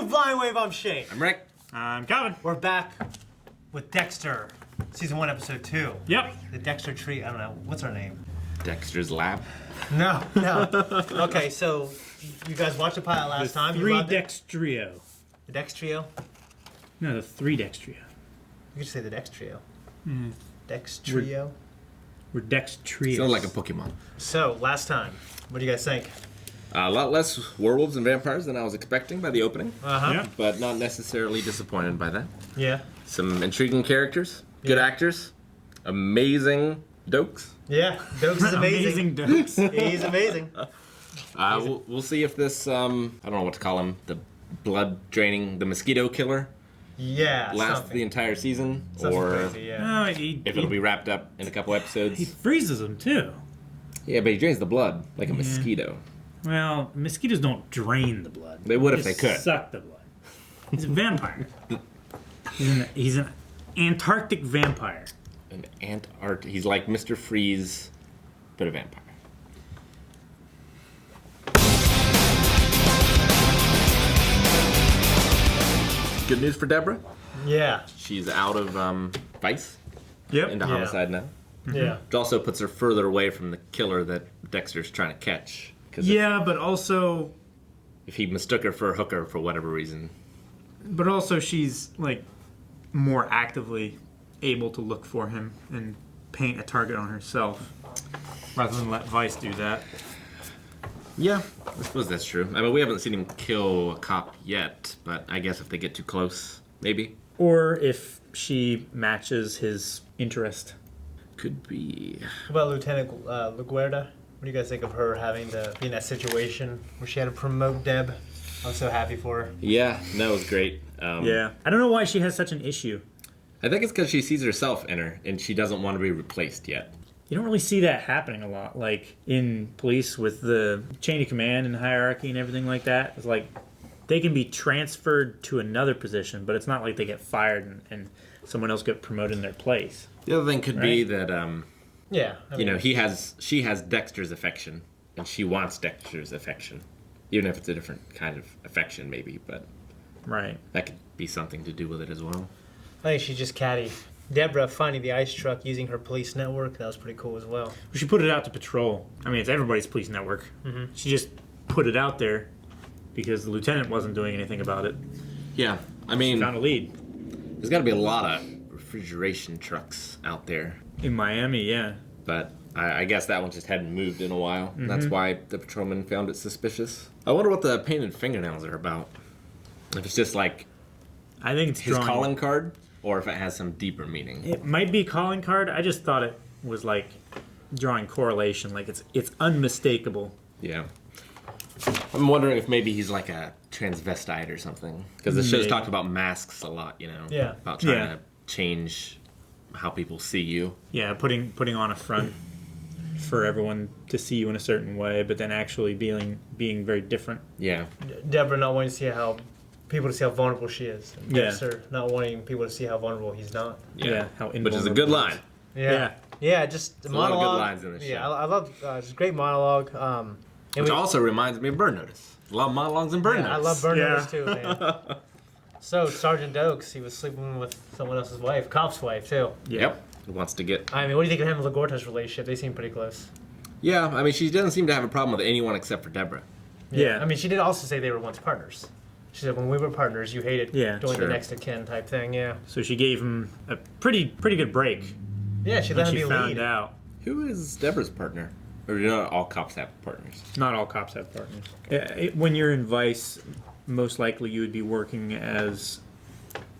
to Blind Wave. I'm Shane. I'm Rick. I'm Calvin. We're back with Dexter, season 1, episode 2. Yep. The Dexter tree. I don't know. What's our name? Dexter's Lab. No. Okay, so you guys watched the pilot last time. Three Dex Trio. The Dex Trio? No, the 3 Dex Trio. You could say the Dex Trio. Mm. Dex Trio? We're Dex Trio. Sounds like a Pokemon. So, last time, what do you guys think? A lot less werewolves and vampires than I was expecting by the opening, Yeah. but not necessarily disappointed by that. Yeah. Some intriguing characters, good actors, amazing dokes. Yeah, Dokes is amazing. Dokes. He's amazing. We'll see if this, I don't know what to call him, the blood draining, the mosquito killer, Yeah. lasts something. the entire season, Something or crazy, yeah. No, if it'll be wrapped up in a couple episodes. he freezes them too. Yeah, but he drains the blood like a mosquito. Well, mosquitoes don't drain the blood. They would if just they could. Suck the blood. He's a vampire. He's an Antarctic vampire. An he's like Mr. Freeze, but a vampire. Good news for Deborah. Yeah. She's out of Vice Yep. into homicide now. Yeah. Which also puts her further away from the killer that Dexter's trying to catch. Because Yeah, but also if he mistook her for a hooker for whatever reason. she's like more actively able to look for him and paint a target on herself rather than let Vice do that. Yeah, I suppose that's true. I mean, we haven't seen him kill a cop yet, but I guess if they get too close, maybe. Or if she matches his interest. Could be. What about Lieutenant LaGuardia? What do you guys think of her having to be in that situation where she had to promote Deb? I was so happy for her. Yeah, that was great. Yeah. I don't know why she has such an issue. I think it's because she sees herself in her, and she doesn't want to be replaced yet. You don't really see that happening a lot. Like in police with the chain of command and hierarchy and everything like that. It's like they can be transferred to another position, but it's not like they get fired and someone else get promoted in their place. The other thing could be that, Yeah. I mean, she has Dexter's affection, and she wants Dexter's affection. Even if it's a different kind of affection, maybe, but Right. that could be something to do with it as well. I think she's just catty. Deborah finding the ice truck using her police network, that was pretty cool as well. She put it out to patrol. I mean, it's everybody's police network. Mm-hmm. She just put it out there because the lieutenant wasn't doing anything about it. Yeah, I mean, Found a lead. there's got to be a lot of refrigeration trucks out there, In Miami, yeah. but I guess that one just hadn't moved in a while. And that's why the patrolman found it suspicious. I wonder what the painted fingernails are about. If it's just like I think it's his drawing. calling card, or if it has some deeper meaning. It might be a calling card. I just thought it was like drawing correlation. Like it's unmistakable. Yeah. I'm wondering if maybe he's like a transvestite or something. Because the show's Maybe. talked about masks a lot, you know? Yeah. About trying Yeah. to change how people see you. Yeah, putting on a front for everyone to see you in a certain way, but then actually being very different. Yeah. Deborah not wanting to see how vulnerable she is. And Yeah. Dexter not wanting people to see how vulnerable he's not. Yeah, how Which is a invulnerable good he line. is. Yeah. Yeah, just the a lot of monologue. good lines in this Yeah, show. I love it's a great monologue. And Which we- also reminds me of Burn Notice. A lot of monologues in Burn yeah, I Notice. love Burn Yeah. Notice too, man. So Sergeant Dokes, he was sleeping with someone else's wife, cop's wife too. Yeah. Yep. He wants to get... I mean, what do you think of him and LaGuardia's relationship? They seem pretty close. Yeah, I mean, she doesn't seem to have a problem with anyone except for Deborah. Yeah. I mean, she did also say they were once partners. She said when we were partners, you hated Yeah, doing sure. the next of kin type thing. Yeah. So she gave him a pretty good break Yeah, she when let him she be found lead. out. Who is Deborah's partner? Or not all cops have partners? Not all cops have partners. When you're in Vice, most likely you would be working as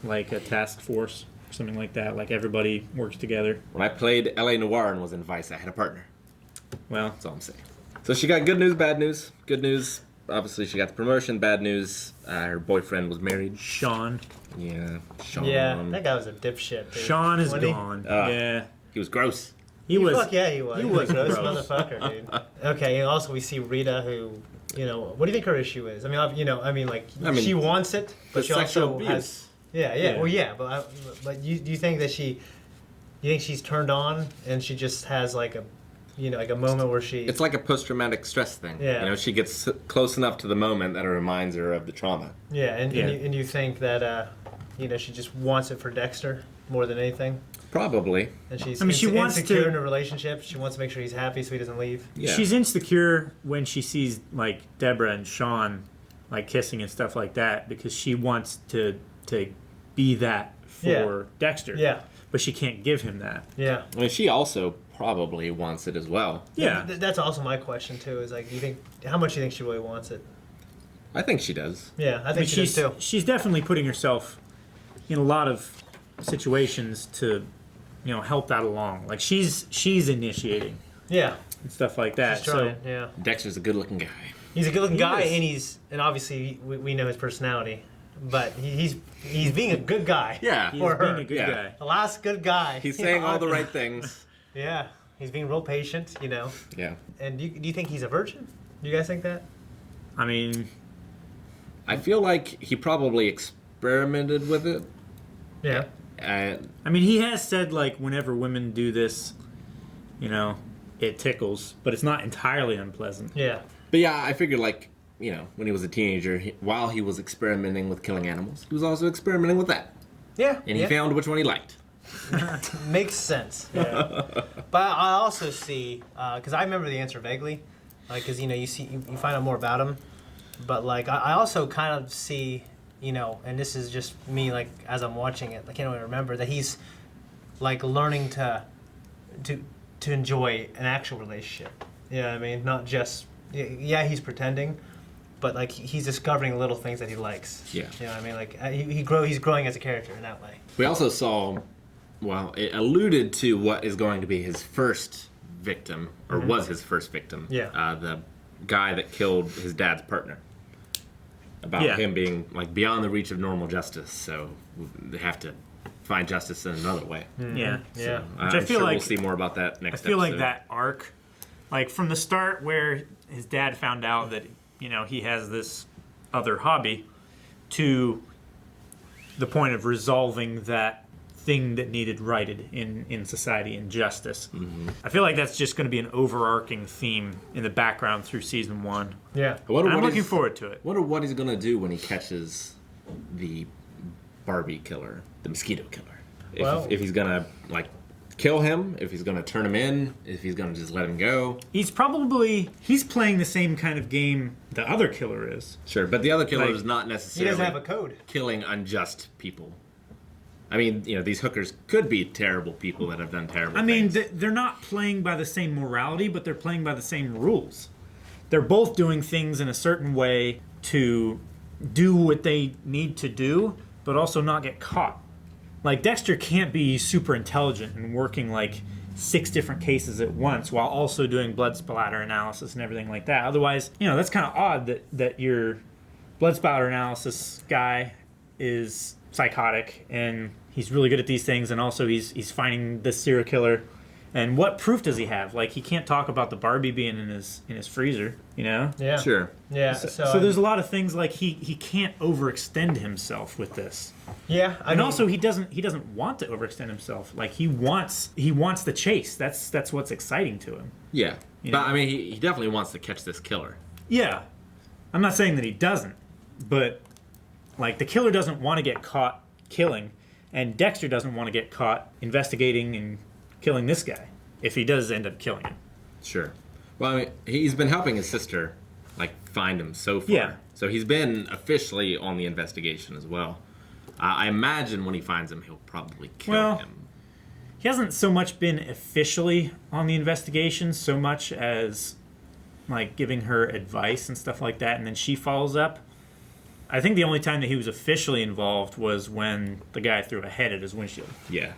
like a task force, something like that. Like everybody works together. When I played L.A. Noire and was in Vice, I had a partner. Well, That's all I'm saying. So she got good news, bad news. Good news, obviously she got the promotion. Bad news, her boyfriend was married. Sean. Yeah, Sean. Yeah, that guy was a dipshit. Dude. Sean is Wasn't he? gone. Ah. Yeah. He was gross. He was. Fuck yeah, he was. he He was was a gross gross. motherfucker, dude. Okay, and also we see Rita, who, you know, what do you think her issue is? I mean, like I mean, she wants it, but the she sexual also abuse. has. Yeah. Yeah. Well, yeah, but you do you think that you think she's turned on and she just has like a like a moment where she. It's like a post-traumatic stress thing. Yeah. You know, she gets close enough to the moment that it reminds her of the trauma. Yeah, and you think that she just wants it for Dexter more than anything. Probably. And she's she wants insecure to in a relationship. She wants to make sure he's happy so he doesn't leave. Yeah. She's insecure when she sees like Deborah and Sean like kissing and stuff like that because she wants to be that for Dexter. Yeah. But she can't give him that. Yeah. I mean, she also probably wants it as well. Yeah. That's also my question too. Is like, how much do you think she really wants it? I think she does. Yeah, I think she does too. She's definitely putting herself in a lot of situations to, help that along. Like she's initiating. Yeah. And stuff like that. She's trying, yeah. Dexter's a good-looking guy. He's a good-looking guy, is. and obviously we know his personality, but he's being a good guy. Yeah. He's For being her. a good Yeah. guy. The last good guy. He's saying all the right things. Yeah, he's being real patient, Yeah. And do you think he's a virgin? Do you guys think that? I mean, I feel like he probably experimented with it. Yeah. he has said like whenever women do this, it tickles, but it's not entirely unpleasant. Yeah. But yeah, I figured like, when he was a teenager, while he was experimenting with killing animals, he was also experimenting with that. Yeah. And he found which one he liked. Makes sense. Yeah. But I also see, because I remember the answer vaguely, like, because you find out more about him, but like I also kind of see, and this is just me, like as I'm watching it, I can't really remember that he's like learning to enjoy an actual relationship. You know what I mean? Not just he's pretending, but like he's discovering little things that he likes. Yeah. You know what I mean? Like he's growing as a character in that way. We also saw, it alluded to what is going to be his first victim, or was his first victim. Yeah. The guy that killed his dad's partner. About him being like beyond the reach of normal justice, so they have to find justice in another way. Yeah. Yeah. Which I I'm feel sure like we'll see more about that next I feel episode. like that arc, like from the start where his dad found out that, he has this other hobby, to the point of resolving that thing that needed righted in society and justice. Mm-hmm. I feel like that's just going to be an overarching theme in the background through season 1. Yeah. I'm looking forward to it. Wonder what he's going to do when he catches the Barbie killer, the mosquito killer. If he's going to like kill him, if he's going to turn him in, if he's going to just let him go. He's playing the same kind of game the other killer is. Sure, but the other killer Like, is not He necessarily doesn't have a code. killing unjust people. I mean, these hookers could be terrible people that have done terrible things. They're not playing by the same morality, but they're playing by the same rules. They're both doing things in a certain way to do what they need to do, but also not get caught. Like, Dexter can't be super intelligent and working, like, 6 different cases at once while also doing blood splatter analysis and everything like that. Otherwise, that's kind of odd that your blood splatter analysis guy is psychotic and he's really good at these things, and also he's finding this serial killer. And what proof does he have? Like, he can't talk about the Barbie being in his freezer, Yeah. Sure. Yeah. So there's a lot of things like he can't overextend himself with this. Yeah. Also he doesn't want to overextend himself. Like he wants the chase. That's what's exciting to him. Yeah. You But, know? I mean, he definitely wants to catch this killer. Yeah. I'm not saying that he doesn't, but like the killer doesn't want to get caught killing, and Dexter doesn't want to get caught investigating and killing this guy if he does end up killing him. Sure. Well, I mean, he's been helping his sister, like, find him so far. Yeah. So he's been officially on the investigation as well. I imagine when he finds him, he'll probably kill him. He hasn't so much been officially on the investigation so much as like giving her advice and stuff like that, and then she follows up. I think the only time that he was officially involved was when the guy threw a head at his windshield. Yeah.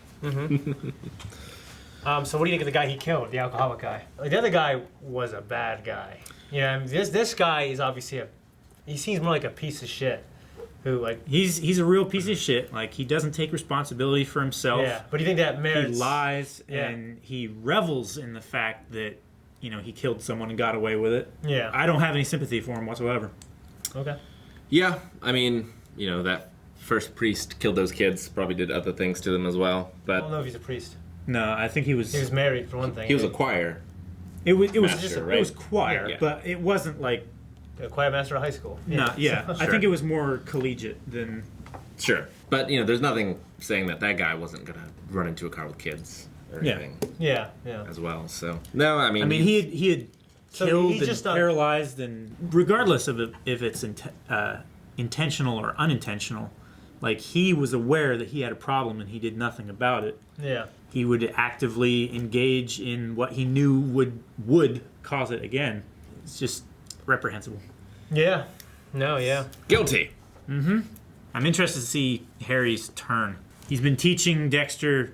So what do you think of the guy he killed, the alcoholic guy? Like, the other guy was a bad guy. Yeah, I mean, this guy is obviously he seems more like a piece of shit. Who, like, He's a real piece of shit. Like, he doesn't take responsibility for himself. yeah. But do you think that He merits? lies Yeah. and he revels in the fact that he killed someone and got away with it. Yeah. I don't have any sympathy for him whatsoever. Okay. Yeah, I mean, that first priest killed those kids, probably did other things to them as well. I But don't know if he's a priest. No, I think he was. He was married for one thing. he was a choir. It was Master, just right? it was choir, Yeah. but it wasn't like Choir master of high school. I Sure. think it was more collegiate than Sure, but there's nothing saying that guy wasn't gonna run into a car with kids or anything Yeah. as well. So no, I mean, he had So killed he's and just paralyzed, and regardless of if it's intentional or unintentional, like he was aware that he had a problem and he did nothing about it. Yeah. He would actively engage in what he knew would cause it again. It's just reprehensible. Yeah. No. Yeah. guilty. I'm interested to see Harry's turn. He's been teaching Dexter,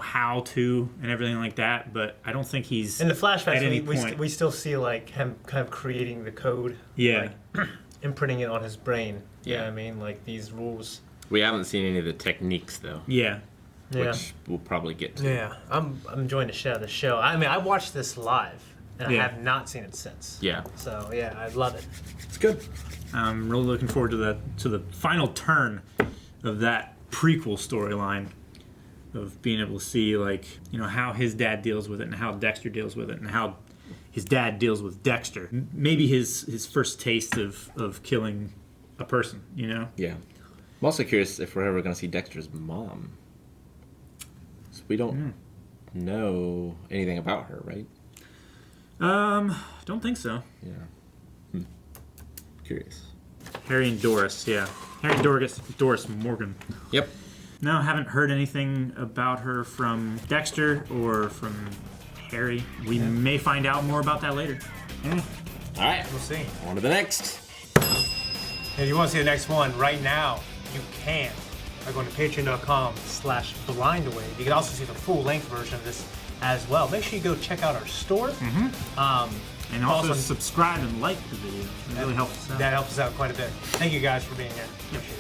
how to and everything like that, but I don't think he's In the at flashbacks, any we point. we still see like him kind of creating the code. Yeah. Like, imprinting it on his brain. You know Yeah. what I mean? Like these rules. We haven't seen any of the techniques though, Yeah. Yeah. which we'll probably get to. Yeah. I'm enjoying the show. I mean, I watched this live, and Yeah. I have not seen it since. Yeah, So yeah, I love it. it's good. I'm really looking forward to the final turn of that prequel storyline of being able to see how his dad deals with it and how Dexter deals with it and how his dad deals with Dexter. Maybe his first taste of killing a person. Yeah, I'm also curious if we're ever going to see Dexter's mom. So we don't know anything about her, right? Don't think so. Yeah. Curious. Harry and Doris, yeah. Harry and Doris Morgan. Yep. No, haven't heard anything about her from Dexter or from Harry. We may find out more about that later. All right. We'll see. On to the next. If you want to see the next one right now, you can. By going to patreon.com/blindaway. You can also see the full-length version of this as well. Make sure you go check out our store. And also subscribe and like the video. It really helps us out. That helps us out quite a bit. Thank you guys for being here. Appreciate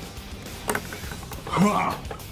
it.